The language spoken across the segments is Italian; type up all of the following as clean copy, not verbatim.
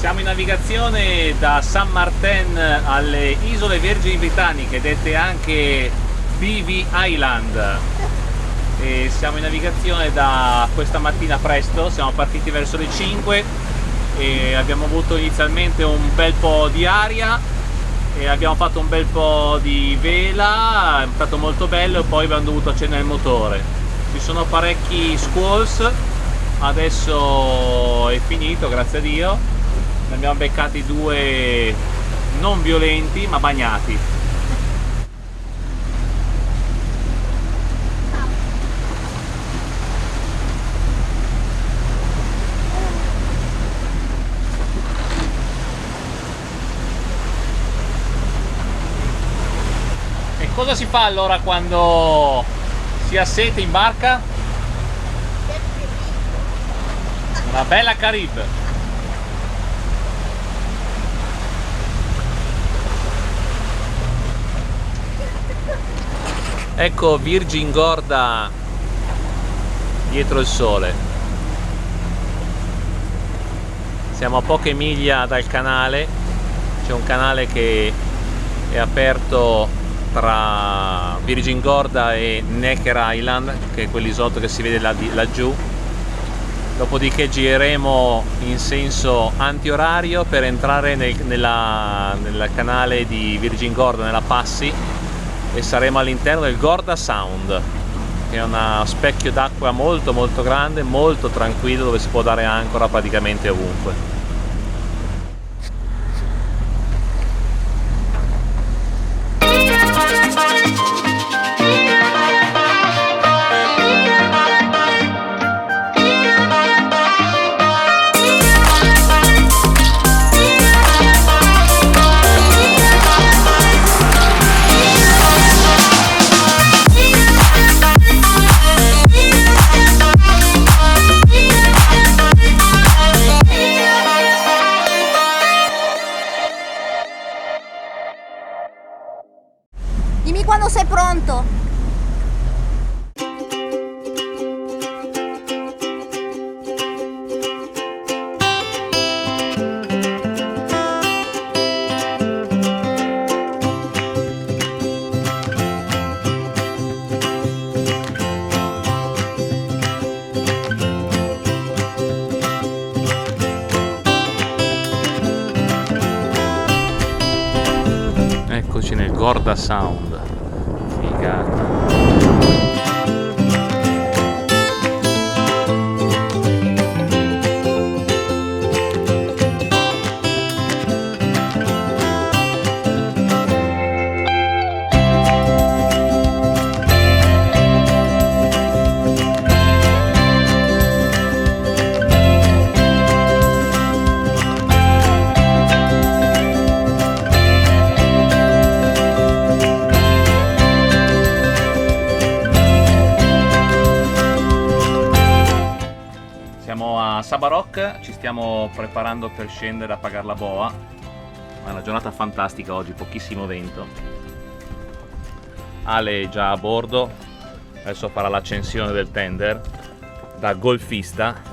Siamo in navigazione da San Martin alle Isole Vergini Britanniche, dette anche BV Island. E siamo in navigazione da questa mattina presto, siamo partiti verso le 5 e abbiamo avuto inizialmente un bel po' di aria e abbiamo fatto un bel po' di vela, è stato molto bello, e poi abbiamo dovuto accendere il motore. Ci sono parecchi squalls, adesso è finito, grazie a Dio. Ne abbiamo beccati due non violenti ma bagnati. E cosa si fa allora quando si ha sete in barca? Una bella Carib. Ecco Virgin Gorda dietro il sole. Siamo a poche miglia dal canale, c'è un canale che è aperto tra Virgin Gorda e Necker Island, che è quell'isolotto che si vede laggiù. Dopodiché gireremo in senso antiorario per entrare nel canale di Virgin Gorda, nella Passy, e saremo all'interno del Gorda Sound, che è uno specchio d'acqua molto molto grande, molto tranquillo, dove si può dare ancora praticamente ovunque. Dimmi quando sei pronto. Eccoci nel Gorda Sound. Figata. Siamo a Sabarok, ci stiamo preparando per scendere a pagare la boa. È una giornata fantastica oggi, pochissimo vento. Ale è già a bordo, adesso farà l'accensione del tender da golfista.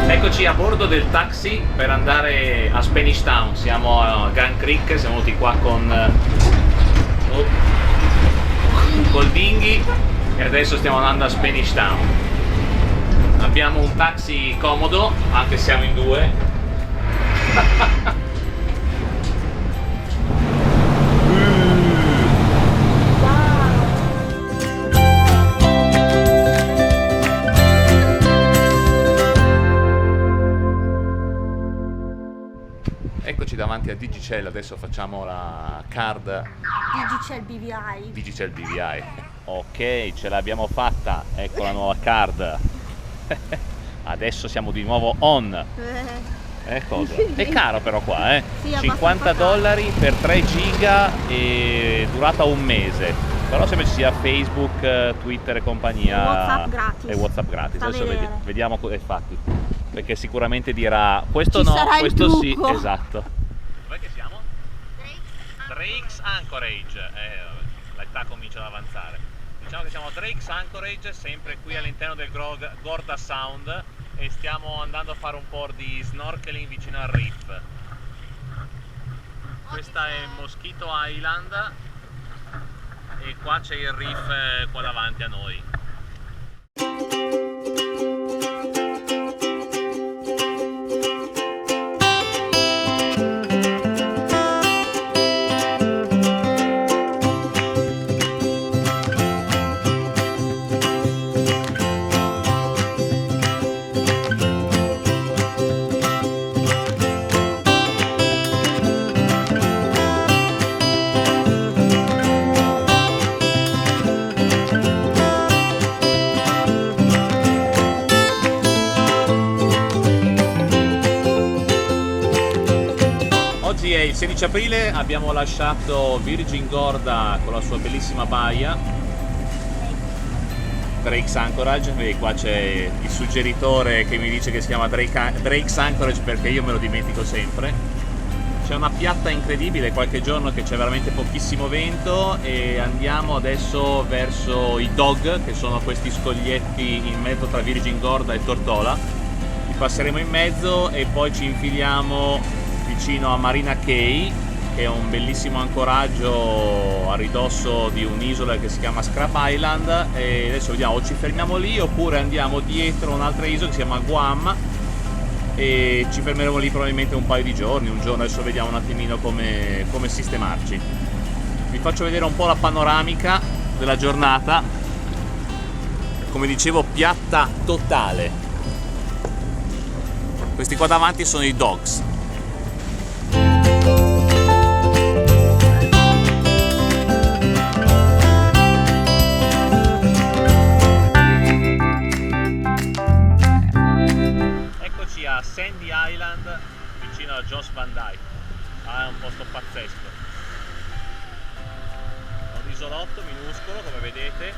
Eccoci a bordo del taxi per andare a Spanish Town. Siamo a Grand Creek, siamo venuti qua col dinghy e adesso stiamo andando a Spanish Town. Abbiamo un taxi comodo, anche se siamo in due. Eccoci davanti a Digicel, adesso facciamo la card Digicel BVI. Ok, ce l'abbiamo fatta, ecco la nuova card. Adesso siamo di nuovo on. Cosa? È caro però qua, Sì, $50 per 3 giga e durata un mese. Però sembra ci sia Facebook, Twitter e compagnia. E WhatsApp gratis. Adesso vediamo infatti. Perché sicuramente dirà questo Ci no, sarà questo il sì, trucco. esatto. Dov'è che siamo? Drake's Anchorage. L'età comincia ad avanzare. Diciamo che siamo a Drake's Anchorage, sempre qui all'interno del Gorda Sound, e stiamo andando a fare un po' di snorkeling vicino al reef. Questa è Mosquito Island e qua c'è il reef qua davanti a noi. Oggi è il 16 aprile, abbiamo lasciato Virgin Gorda con la sua bellissima baia, Drake's Anchorage, e qua c'è il suggeritore che mi dice che si chiama Drake's Anchorage perché io me lo dimentico sempre. C'è una piatta incredibile, qualche giorno che c'è veramente pochissimo vento, e andiamo adesso verso i Dog, che sono questi scoglietti in mezzo tra Virgin Gorda e Tortola. Li passeremo in mezzo e poi ci infiliamo vicino a Marina Cay, che è un bellissimo ancoraggio a ridosso di un'isola che si chiama Scrap Island, e adesso vediamo, o ci fermiamo lì oppure andiamo dietro un'altra isola che si chiama Guam e ci fermeremo lì probabilmente un paio di giorni, un giorno. Adesso vediamo un attimino come sistemarci. Vi faccio vedere un po' la panoramica della giornata. Come dicevo, piatta totale. Questi qua davanti sono i Dogs. Eccoci a Sandy Island, vicino a Jost Van Dyke. È un posto pazzesco. È un isolotto minuscolo, come vedete,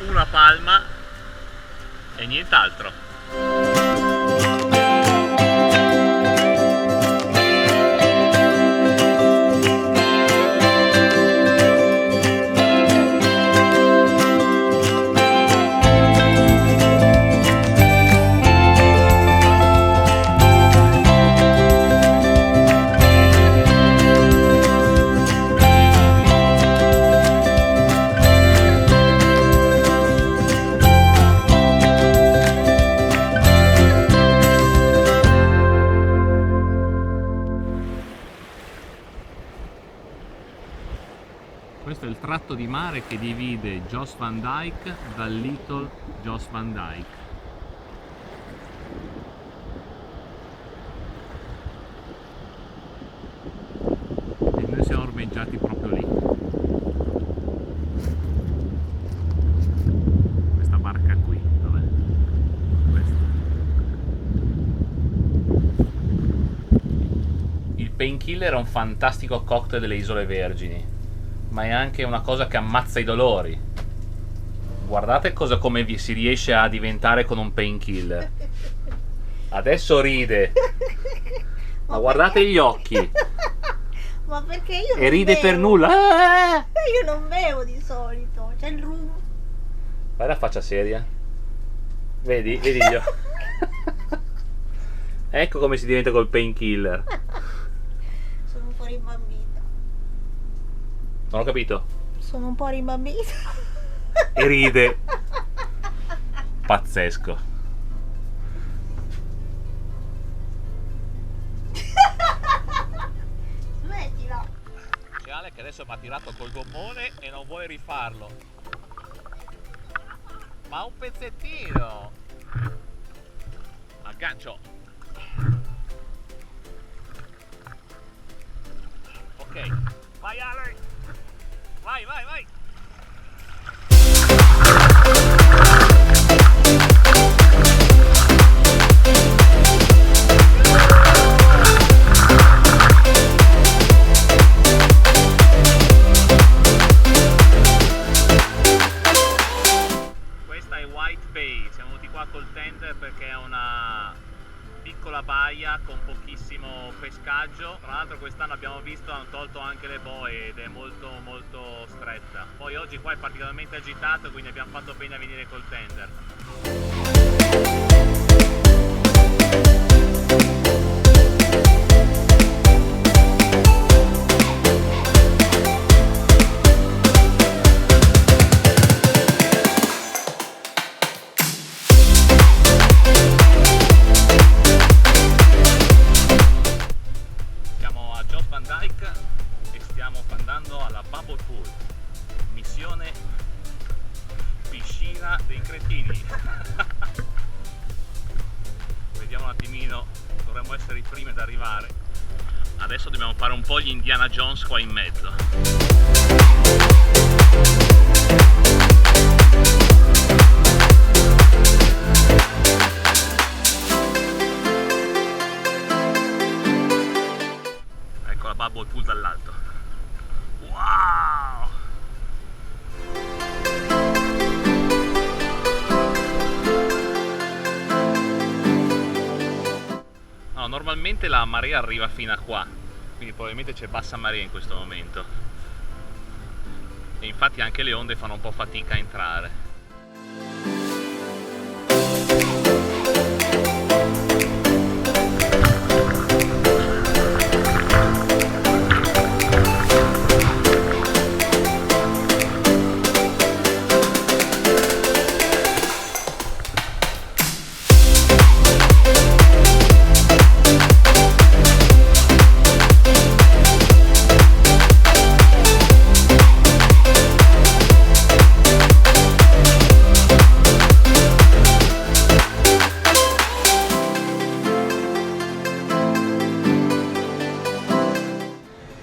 una palma e nient'altro. Questo è il tratto di mare che divide Jost Van Dyke dal Little Jost Van Dyke. E noi siamo ormeggiati proprio lì. Questa barca qui, dov'è? Questa. Il Painkiller è un fantastico cocktail delle Isole Vergini, ma è anche una cosa che ammazza i dolori. Guardate come si riesce a diventare con un painkiller. Adesso ride, ma guardate gli occhi. Ma perché io non E ride bevo. per nulla. Io non bevo di solito, c'è il rum. Fai la faccia seria. Vedi io. Ecco come si diventa col painkiller. Sono un po' rimbambita. Non ho capito. Sono un po' rimbambita. E ride. Pazzesco. Smettila. C'è Ale che adesso mi ha tirato col gommone e non vuole rifarlo. Ma un pezzettino. Aggancio. Vai, vai, vai! Questa è White Bay, siamo venuti qua col tender perché è una piccola baia con pochissimo pescaggio. Tra l'altro quest'anno abbiamo visto hanno tolto anche le boe ed è molto molto stretta. Poi oggi qua è particolarmente agitato, quindi abbiamo fatto bene a venire col tender. E stiamo andando alla Bubble Pool, missione piscina dei cretini. Vediamo un attimino, dovremmo essere i primi ad arrivare. Adesso dobbiamo fare un po' gli Indiana Jones qua in mezzo. Bubble Pool dall'alto. Wow! No, normalmente la marea arriva fino a qua, quindi probabilmente c'è bassa marea in questo momento. E infatti anche le onde fanno un po' fatica a entrare.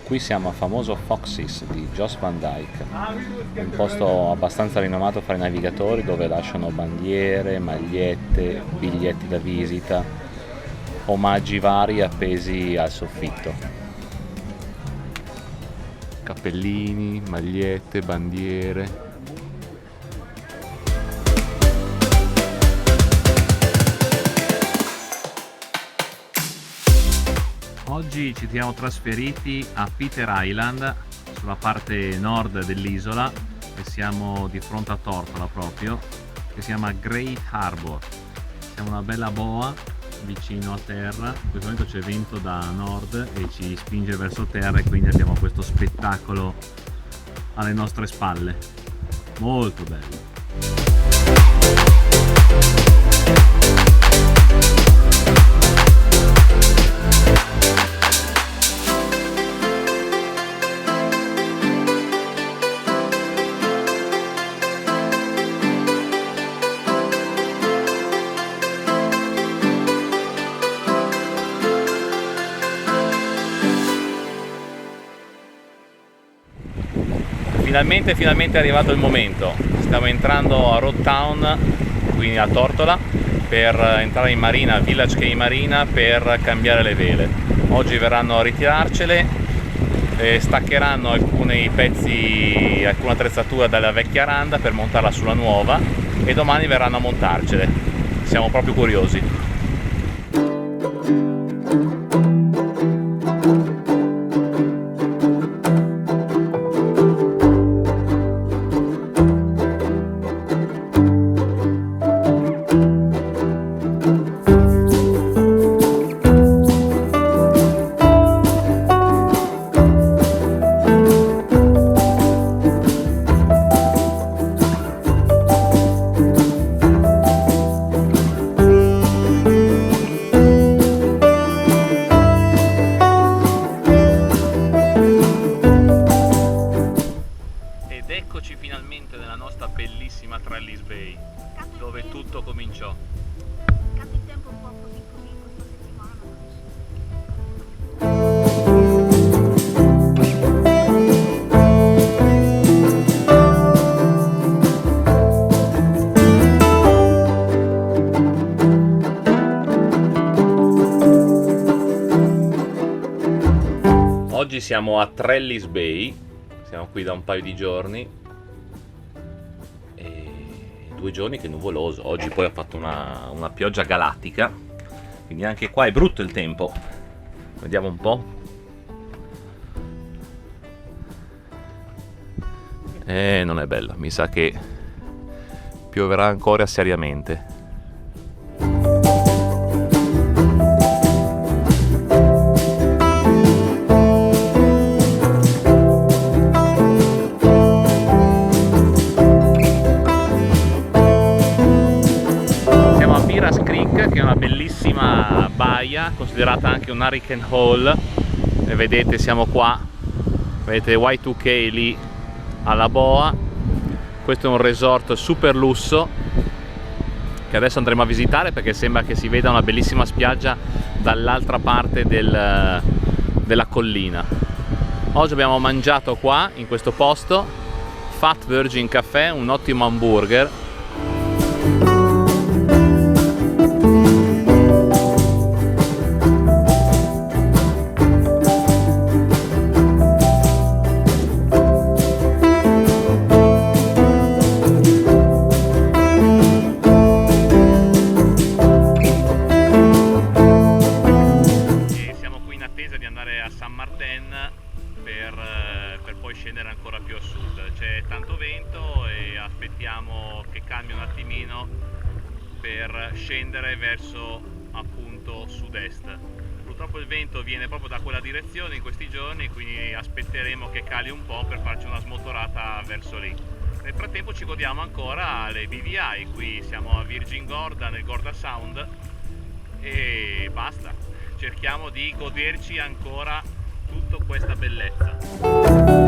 Qui siamo a famoso Foxes di Jost Van Dyke, un posto abbastanza rinomato fra i navigatori dove lasciano bandiere, magliette, biglietti da visita, omaggi vari appesi al soffitto. Cappellini, magliette, bandiere. Oggi ci siamo trasferiti a Peter Island, sulla parte nord dell'isola, e siamo di fronte a Tortola proprio, che si chiama Great Harbor. Siamo una bella boa vicino a terra, in questo momento c'è vento da nord e ci spinge verso terra e quindi abbiamo questo spettacolo alle nostre spalle. Molto bello. Finalmente è arrivato il momento. Stiamo entrando a Road Town, quindi a Tortola, per entrare in marina, Village Key Marina, per cambiare le vele. Oggi verranno a ritirarcele, staccheranno alcuni pezzi, alcuna attrezzatura dalla vecchia randa per montarla sulla nuova e domani verranno a montarcele. Siamo proprio curiosi. Oggi siamo a Trellis Bay, siamo qui da un paio di giorni e 2 giorni che è nuvoloso. Oggi poi ha fatto una pioggia galattica, quindi anche qua è brutto il tempo. Vediamo un po'. Non è bella, mi sa che pioverà ancora seriamente. Che è una bellissima baia, considerata anche un hurricane hole, e vedete siamo qua, vedete Y2K lì alla boa. Questo è un resort super lusso che adesso andremo a visitare perché sembra che si veda una bellissima spiaggia dall'altra parte della collina. Oggi abbiamo mangiato qua in questo posto Fat Virgin Café, un ottimo hamburger. Per poi scendere ancora più a sud. C'è tanto vento e aspettiamo che calmi un attimino per scendere verso appunto sud-est. Purtroppo il vento viene proprio da quella direzione in questi giorni, quindi aspetteremo che cali un po' per farci una smotorata verso lì. Nel frattempo ci godiamo ancora le BVI, qui siamo a Virgin Gorda, nel Gorda Sound, e basta, cerchiamo di goderci ancora tutta questa bellezza.